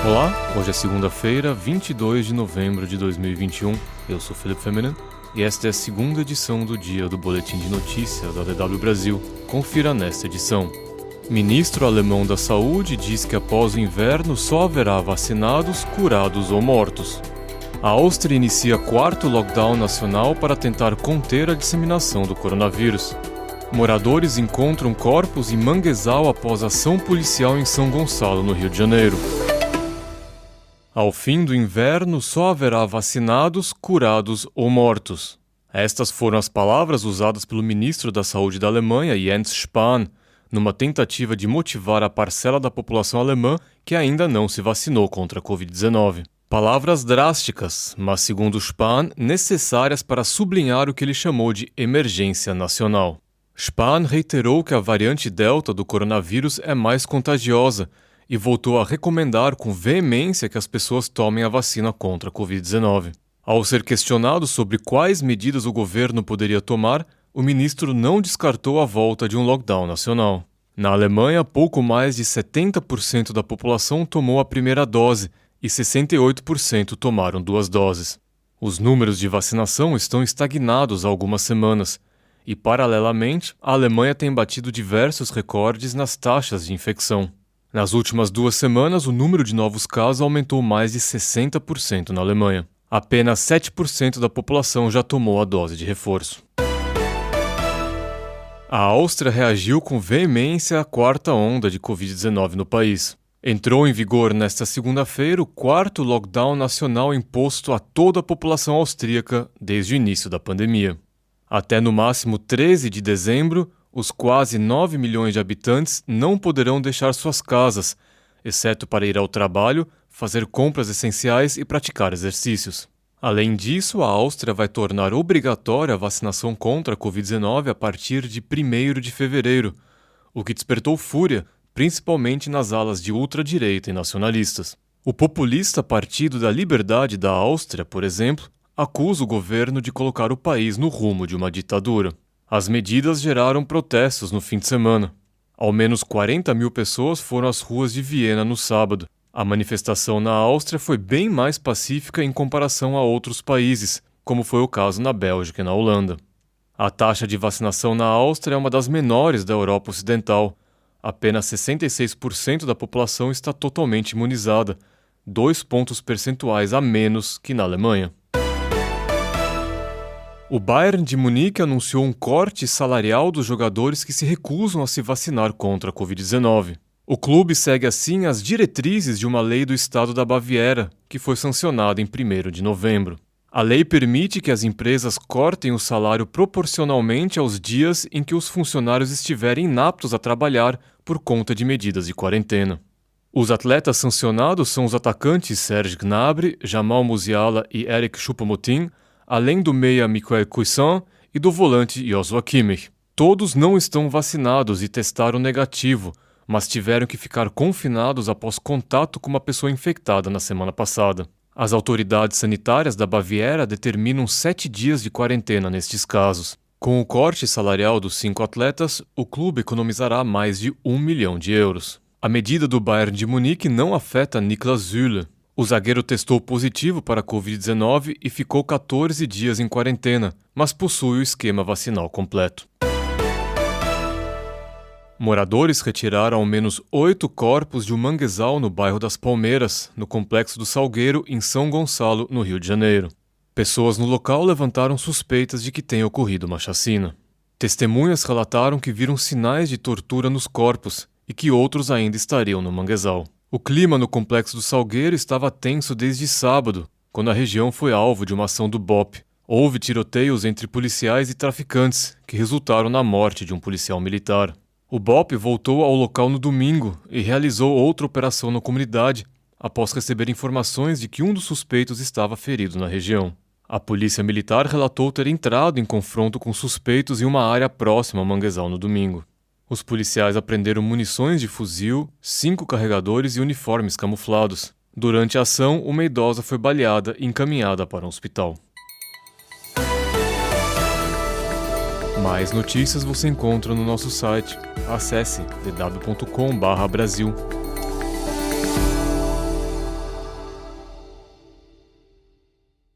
Olá, hoje é segunda-feira, 22 de novembro de 2021. Eu sou Felipe Feminine e esta é a segunda edição do dia do Boletim de Notícias da DW Brasil. Confira nesta edição. Ministro alemão da Saúde diz que após o inverno só haverá vacinados, curados ou mortos. A Áustria inicia quarto lockdown nacional para tentar conter a disseminação do coronavírus. Moradores encontram corpos em manguezal após ação policial em São Gonçalo, no Rio de Janeiro. Ao fim do inverno, só haverá vacinados, curados ou mortos. Estas foram as palavras usadas pelo ministro da Saúde da Alemanha, Jens Spahn, numa tentativa de motivar a parcela da população alemã que ainda não se vacinou contra a Covid-19. Palavras drásticas, mas, segundo Spahn, necessárias para sublinhar o que ele chamou de emergência nacional. Spahn reiterou que a variante Delta do coronavírus é mais contagiosa e voltou a recomendar com veemência que as pessoas tomem a vacina contra a Covid-19. Ao ser questionado sobre quais medidas o governo poderia tomar, o ministro não descartou a volta de um lockdown nacional. Na Alemanha, pouco mais de 70% da população tomou a primeira dose e 68% tomaram 2 doses. Os números de vacinação estão estagnados há algumas semanas e, paralelamente, a Alemanha tem batido diversos recordes nas taxas de infecção. Nas últimas 2 semanas, o número de novos casos aumentou mais de 60% na Alemanha. Apenas 7% da população já tomou a dose de reforço. A Áustria reagiu com veemência à quarta onda de Covid-19 no país. Entrou em vigor nesta segunda-feira o quarto lockdown nacional imposto a toda a população austríaca desde o início da pandemia. Até no máximo 13 de dezembro, os quase 9 milhões de habitantes não poderão deixar suas casas, exceto para ir ao trabalho, fazer compras essenciais e praticar exercícios. Além disso, a Áustria vai tornar obrigatória a vacinação contra a Covid-19 a partir de 1º de fevereiro, o que despertou fúria, principalmente nas alas de ultradireita e nacionalistas. O populista Partido da Liberdade da Áustria, por exemplo, acusa o governo de colocar o país no rumo de uma ditadura. As medidas geraram protestos no fim de semana. Ao menos 40 mil pessoas foram às ruas de Viena no sábado. A manifestação na Áustria foi bem mais pacífica em comparação a outros países, como foi o caso na Bélgica e na Holanda. A taxa de vacinação na Áustria é uma das menores da Europa Ocidental. Apenas 66% da população está totalmente imunizada, 2 pontos percentuais a menos que na Alemanha. O Bayern de Munique anunciou um corte salarial dos jogadores que se recusam a se vacinar contra a Covid-19. O clube segue assim as diretrizes de uma lei do estado da Baviera, que foi sancionada em 1º de novembro. A lei permite que as empresas cortem o salário proporcionalmente aos dias em que os funcionários estiverem inaptos a trabalhar por conta de medidas de quarentena. Os atletas sancionados são os atacantes Serge Gnabry, Jamal Musiala e Eric Choupo-Moting, além do meia Michael Cuisance e do volante Joshua Kimmich. Todos não estão vacinados e testaram negativo, mas tiveram que ficar confinados após contato com uma pessoa infectada na semana passada. As autoridades sanitárias da Baviera determinam 7 dias de quarentena nestes casos. Com o corte salarial dos 5 atletas, o clube economizará mais de 1 milhão de euros. A medida do Bayern de Munique não afeta Niklas Süle. O zagueiro testou positivo para a Covid-19 e ficou 14 dias em quarentena, mas possui o esquema vacinal completo. Moradores retiraram ao menos 8 corpos de um manguezal no bairro das Palmeiras, no Complexo do Salgueiro, em São Gonçalo, no Rio de Janeiro. Pessoas no local levantaram suspeitas de que tenha ocorrido uma chacina. Testemunhas relataram que viram sinais de tortura nos corpos e que outros ainda estariam no manguezal. O clima no Complexo do Salgueiro estava tenso desde sábado, quando a região foi alvo de uma ação do BOP. Houve tiroteios entre policiais e traficantes, que resultaram na morte de um policial militar. O BOP voltou ao local no domingo e realizou outra operação na comunidade, após receber informações de que um dos suspeitos estava ferido na região. A polícia militar relatou ter entrado em confronto com suspeitos em uma área próxima ao manguezal no domingo. Os policiais apreenderam munições de fuzil, 5 carregadores e uniformes camuflados. Durante a ação, uma idosa foi baleada e encaminhada para um hospital. Mais notícias você encontra no nosso site. Acesse dw.com/Brasil.